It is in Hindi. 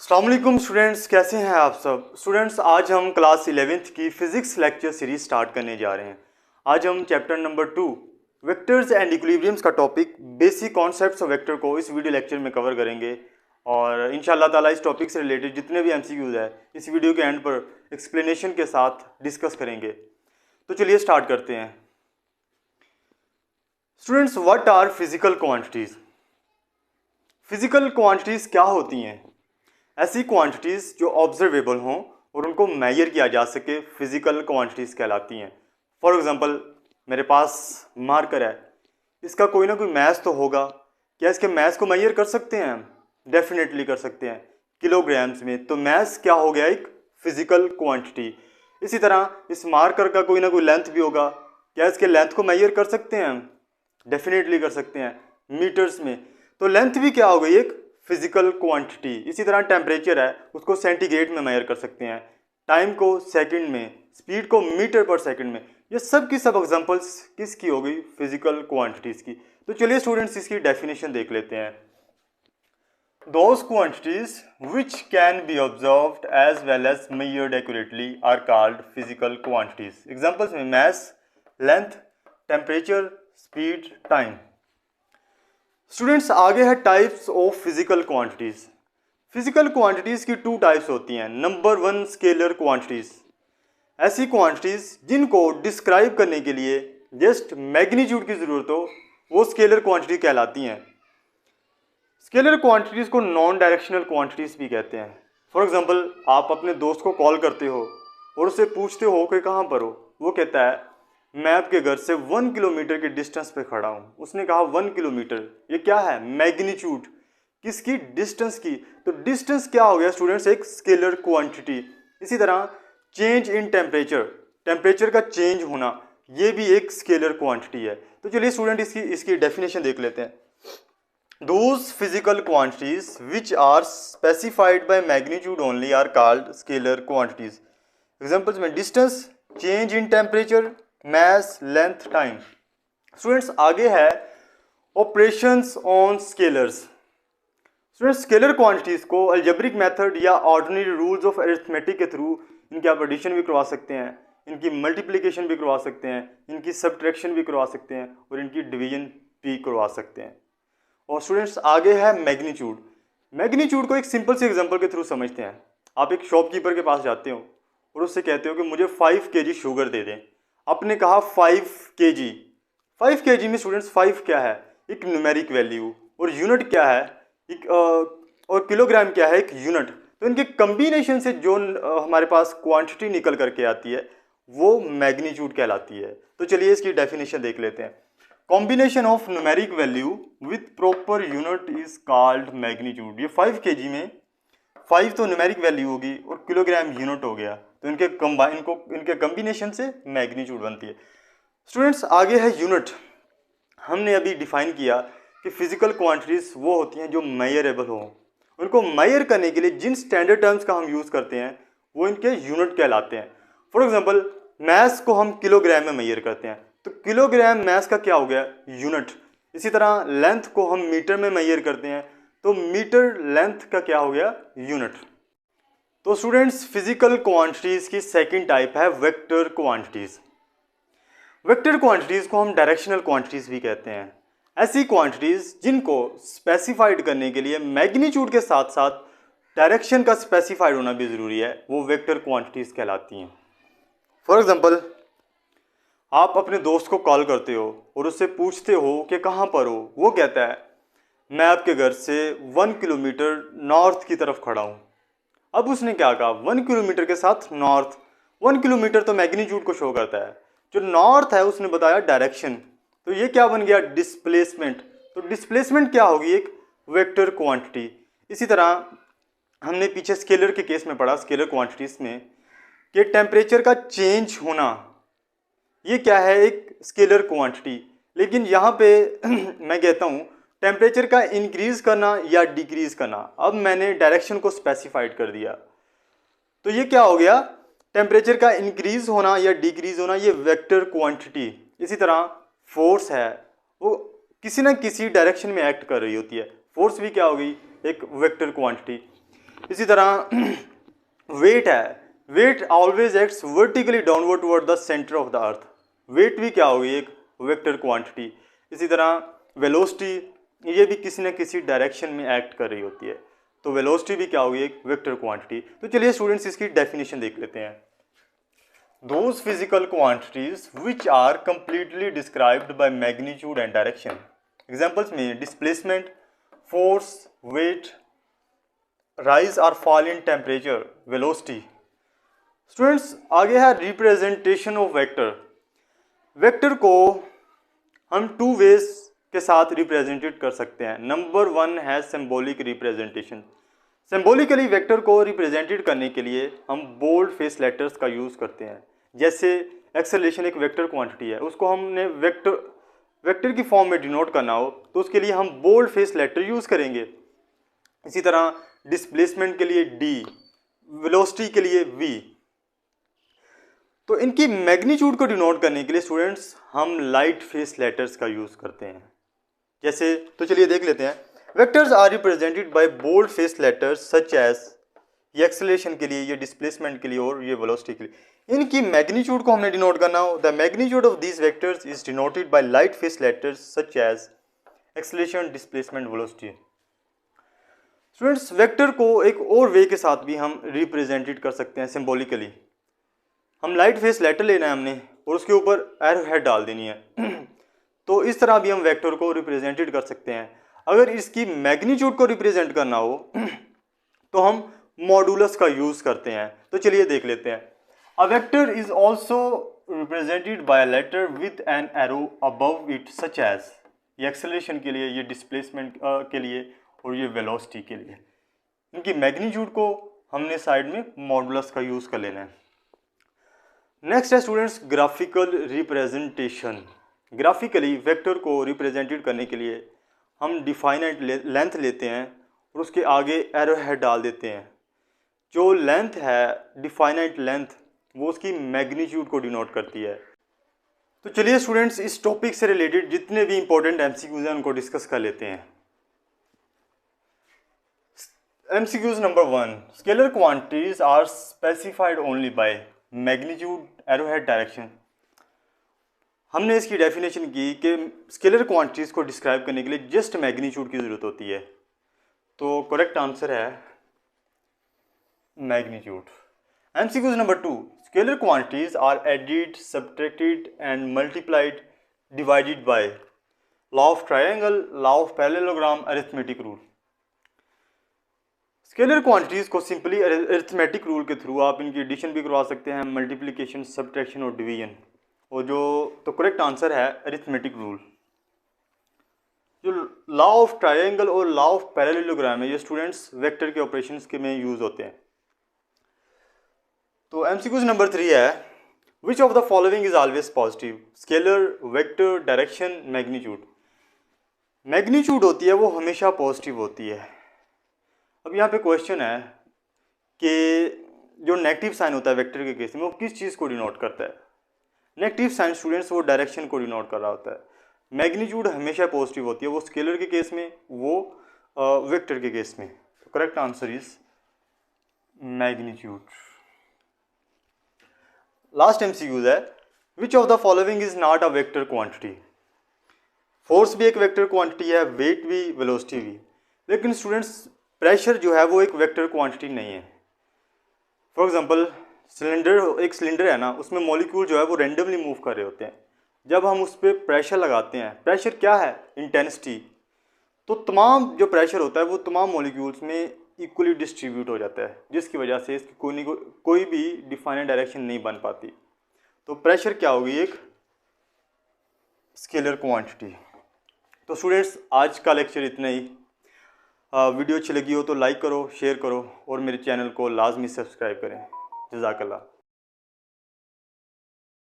अस्सलाम वालेकुम स्टूडेंट्स, कैसे हैं आप सब। स्टूडेंट्स, आज हम क्लास 11th की फिजिक्स लेक्चर सीरीज स्टार्ट करने जा रहे हैं। आज हम chapter number 2 vectors and equilibriums का topic basic concepts of vector को इस वीडियो लेक्चर में कवर करेंगे और इंशाल्लाह ताला इस टॉपिक से रिलेटेड जितने भी MCQs है इस वीडियो के एंड पर एक्सप्लेनेशन के साथ डिस्कस करेंगे। तो चलिए स्टार्ट करते हैं। Students, what are physical quantities. Physical quantities क्या होती हैं? ऐसी क्वांटिटीज़ जो ऑब्जर्वेबल हों और उनको मेजर किया जा सके फिजिकल क्वांटिटीज़ कहलाती हैं। फॉर एग्जांपल, मेरे पास मार्कर है, इसका कोई ना कोई मैथ तो होगा। क्या इसके मैथ को मेजर कर सकते हैं हम? डेफिनेटली कर सकते हैं, किलोग्राम्स में। तो मैथ क्या हो गया? एक फिजिकल क्वांटिटी। इसी तरह इस मार्कर का कोई ना कोई लेंथ भी होगा। क्या इसके लेंथ को मेजर कर सकते हैं हम? डेफिनेटली कर सकते हैं, मीटर्स में। तो लेंथ भी क्या हो गई? एक फिजिकल क्वांटिटी। इसी तरह टेम्परेचर है, उसको सेंटीग्रेड में मेजर कर सकते हैं, टाइम को सेकंड में, स्पीड को मीटर पर सेकंड में। ये सब की सब एग्जांपल्स किसकी हो गई? फिजिकल क्वांटिटीज़ की। तो चलिए स्टूडेंट्स, इसकी डेफिनेशन देख लेते हैं। Those quantities which can be observed as well as measured accurately are called physical quantities. Examples में mass, length, temperature, speed, time. Students, आगे है types of physical quantities. Physical quantities की 2 टाइप्स होती हैं। Number 1, scalar quantities. ऐसी क्वांटिटीज़ जिनको डिस्क्राइब करने के लिए जस्ट मैग्नीट्यूड की ज़रूरत हो, वो स्केलर क्वांटिटी कहलाती हैं। स्केलर क्वांटिटीज़ को नॉन डायरेक्शनल क्वांटिटीज़ भी कहते हैं। फॉर एग्जांपल, आप अपने दोस्त को कॉल करते हो और उससे पूछते हो कि कहाँ पर हो। वो कहता है मैं आपके घर से 1 किलोमीटर के डिस्टेंस पे खड़ा हूँ। उसने कहा 1 किलोमीटर, ये क्या है? मैग्नीट्यूड। किसकी? डिस्टेंस की। तो डिस्टेंस क्या हो गया स्टूडेंट्स? एक स्केलर क्वांटिटी। इसी तरह चेंज इन टेम्परेचर, टेम्परेचर का चेंज होना, ये भी एक स्केलर क्वांटिटी है। तो चलिए स्टूडेंट इसकी डेफिनेशन देख लेते हैं। Those physical quantities which are specified by magnitude only are called scalar quantities. Examples में distance, change in temperature, mass, length, time. Students, आगे है operations on scalars. Students, scalar quantities को अल्जेब्रिक मेथड या ऑर्डिनरी रूल्स ऑफ अरिथमेटिक के थ्रू इनकी आप एडिशन भी करवा सकते हैं, इनकी मल्टीप्लिकेशन भी करवा सकते हैं, इनकी सब्ट्रैक्शन भी करवा सकते हैं और इनकी डिवीजन भी करवा सकते हैं। और स्टूडेंट्स, आगे है मैग्नीट्यूड। मैग्नीट्यूड को एक सिंपल से एग्जांपल के थ्रू समझते हैं। आप एक शॉपकीपर के पास जाते हो और उससे कहते हो कि मुझे 5 kg शुगर दे दें। आपने कहा 5 kg। 5 kg में स्टूडेंट्स 5 क्या है? एक न्यूमेरिक वैल्यू। और यूनिट क्या है? एक और किलोग्राम क्या है? एक यूनिट। तो इनके कम्बिनेशन से जो हमारे पास क्वांटिटी निकल करके आती है वो मैग्नीट्यूड कहलाती है। तो चलिए इसकी डेफिनेशन देख लेते हैं। Combination of numeric value with proper unit is called magnitude. ये 5 kg में 5 तो न्यूमेरिक वैल्यू होगी और किलोग्राम यूनिट हो गया, तो इनके कॉम्बिनेशन से मैग्नीट्यूड बनती है। स्टूडेंट्स, आगे है यूनिट। हमने अभी डिफाइन किया कि फिजिकल क्वांटिटीज वो होती हैं जो मेजरेबल हो। उनको मेजर करने के लिए जिन स्टैंडर्ड टर्म्स का हम यूज़ करते हैं वो इनके यूनिट कहलाते हैं। फॉर एग्जाम्पल, मैस को हम किलोग्राम में मेजर करते हैं, तो किलोग्राम मैस का क्या हो गया? यूनिट। इसी तरह लेंथ को हम मीटर में मेजर करते हैं, तो मीटर लेंथ का क्या हो गया? यूनिट। तो स्टूडेंट्स, फिजिकल क्वांटिटीज़ की सेकंड टाइप है वेक्टर क्वांटिटीज़। वेक्टर क्वांटिटीज़ को हम डायरेक्शनल क्वांटिटीज़ भी कहते हैं। ऐसी क्वांटिटीज़ जिनको स्पेसिफाइड करने के लिए मैग्नीट्यूड के साथ साथ डायरेक्शन का स्पेसिफाइड होना भी ज़रूरी है, वो वेक्टर क्वांटिटीज़ कहलाती हैं। फॉर एग्जाम्पल, आप अपने दोस्त को कॉल करते हो और उससे पूछते हो कि कहाँ पर हो। वो कहता है मैं आपके घर से 1 किलोमीटर नॉर्थ की तरफ खड़ा हूँ। अब उसने क्या कहा? 1 किलोमीटर के साथ नॉर्थ। 1 किलोमीटर तो मैग्नीट्यूड को शो करता है, जो नॉर्थ है उसने बताया डायरेक्शन। तो ये क्या बन गया? डिस्प्लेसमेंट। तो डिस्प्लेसमेंट क्या होगी? एक वेक्टर क्वांटिटी। इसी तरह हमने पीछे स्केलर के केस में पढ़ा, स्केलर क्वांटिटीज़ में, कि टेम्परेचर का चेंज होना, ये क्या है? एक स्केलर क्वांटिटी। लेकिन यहाँ पे मैं कहता हूँ टेम्परेचर का इंक्रीज करना या डिक्रीज करना। अब मैंने डायरेक्शन को स्पेसिफाइड कर दिया, तो ये क्या हो गया? टेम्परेचर का इंक्रीज होना या डिक्रीज होना, ये वेक्टर क्वांटिटी। इसी तरह फोर्स है, वो किसी ना किसी डायरेक्शन में एक्ट कर रही होती है। फोर्स भी क्या होगी? एक वेक्टर क्वांटिटी। इसी तरह वेट है, weight always acts vertically downward toward the centre of the earth. Weight भी क्या होगी, एक वेक्टर क्वांटिटी। इसी तरह वेलोसिटी, ये भी किसी न किसी डायरेक्शन में एक्ट कर रही होती है, तो वेलोसिटी भी क्या होगी, एक वेक्टर क्वांटिटी। तो चलिए स्टूडेंट्स इसकी डेफिनेशन देख लेते हैं। Those physical quantities which are completely described by magnitude and direction. Examples में displacement, force, weight, rise or fall in temperature, velocity. Students आगे है representation of vector. वेक्टर को हम टू वेज के साथ रिप्रेजेंटेड कर सकते हैं। नंबर वन है सिंबॉलिक रिप्रेजेंटेशन। सिंबॉलिकली वेक्टर को रिप्रेजेंटेड करने के लिए हम बोल्ड फेस लेटर्स का यूज़ करते हैं। जैसे एक्सेलरेशन एक वेक्टर क्वांटिटी है, उसको हमने वेक्टर की फॉर्म में डिनोट करना हो तो उसके लिए हम बोल्ड फेस लेटर यूज़ करेंगे। इसी तरह डिस्प्लेसमेंट के लिए डी, वेलोसिटी के लिए वी। तो इनकी मैग्नीट्यूड को डिनोट करने के लिए स्टूडेंट्स हम लाइट फेस लेटर्स का यूज़ करते हैं। जैसे तो चलिए देख लेते हैं। Vectors are represented by bold face letters such as, ये एक्सेलरेशन के लिए, ये डिस्प्लेसमेंट के लिए और ये वेलोसिटी के लिए। इनकी मैग्नीट्यूड को हमने डिनोट करना हो, the magnitude of these vectors is denoted by light face letters such as acceleration, displacement, velocity. Students vector को एक और वे के साथ भी हम रिप्रेजेंटेड कर सकते हैं सिंबॉलिकली। हम लाइट फेस लेटर लेना है हमने और उसके ऊपर एरो हेड डाल देनी है तो इस तरह भी हम वेक्टर को रिप्रेजेंटेड कर सकते हैं। अगर इसकी मैग्नीट्यूड को रिप्रेजेंट करना हो तो हम मॉडुलस का यूज़ करते हैं। तो चलिए देख लेते हैं। A vector is also represented by a letter with an arrow above it such as, ये एक्सेलरेशन के लिए, ये डिस्प्लेसमेंट के लिए और ये वेलोसिटी के लिए। इनकी मैग्नीट्यूड को हमने साइड में मॉडुलस का यूज़ कर लेना है। नेक्स्ट है students graphical representation. Graphically vector को रिप्रेजेंटेड करने के लिए हम डिफाइनाइट लेंथ लेते हैं और उसके आगे एरो हेड डाल देते हैं। जो लेंथ है, डिफाइनाइट लेंथ, वो उसकी मैग्नीट्यूड को डिनोट करती है। तो चलिए स्टूडेंट्स इस टॉपिक से रिलेटेड जितने भी इंपॉर्टेंट एमसीक्यूज हैं उनको डिस्कस कर लेते हैं। MCQs number 1, scalar quantities are specified only by magnitude, arrow head, direction. हमने इसकी डेफिनेशन की कि स्केलर क्वांटिटीज़ को डिस्क्राइब करने के लिए जस्ट मैग्नीट्यूड की ज़रूरत होती है। तो करेक्ट आंसर है magnitude. MCQs number 2, scalar quantities are added, subtracted and multiplied divided by law of triangle, law of parallelogram, arithmetic rule. Scalar quantities को सिंपली अरिथमेटिक रूल के थ्रू आप इनकी एडिशन भी करवा सकते हैं, मल्टीप्लिकेशन, सब्ट्रैक्शन और डिवीजन। और जो तो करेक्ट आंसर है अरिथमेटिक रूल। जो लॉ ऑफ ट्रायंगल और लॉ ऑफ पैरेललोग्राम है, ये स्टूडेंट्स वेक्टर के ऑपरेशंस के में यूज होते हैं। तो एमसीक्यूज नंबर 3 है, which of the following is always positive, scalar, vector, direction, magnitude. Magnitude होती है वो हमेशा पॉजिटिव होती है। अब यहाँ पे क्वेश्चन है कि जो नेगेटिव साइन होता है वेक्टर के केस में वो किस चीज़ को डिनोट करता है। नेगेटिव साइन स्टूडेंट्स वो डायरेक्शन को डिनोट कर रहा होता है। मैग्नीट्यूड हमेशा पॉजिटिव होती है, वो स्केलर के केस में, वो वेक्टर के केस में। तो correct answer is magnitude. Last MCQs है, which of the following is not a vector quantity. Force भी एक वेक्टर क्वांटिटी है, वेट भी, वेलोसिटी भी, लेकिन स्टूडेंट्स प्रेशर जो है वो एक वेक्टर क्वांटिटी नहीं है। फॉर एग्जांपल एक सिलेंडर है ना, उसमें मॉलिक्यूल जो है वो रेंडमली मूव कर रहे होते हैं। जब हम उस पर प्रेशर लगाते हैं, प्रेशर क्या है, इंटेंसिटी, तो तमाम जो प्रेशर होता है वो तमाम मॉलिक्यूल्स में इक्वली डिस्ट्रीब्यूट हो जाता है, जिसकी वजह से इसकी कोई भी डिफाइनेड डायरेक्शन नहीं बन पाती। तो प्रेशर क्या होगी, एक स्केलर क्वांटिटी। तो स्टूडेंट्स आज का लेक्चर इतना ही। वीडियो अच्छी लगी हो तो लाइक करो, शेयर करो और मेरे चैनल को लाजमी सब्सक्राइब करें। जज़ाकल्लाह।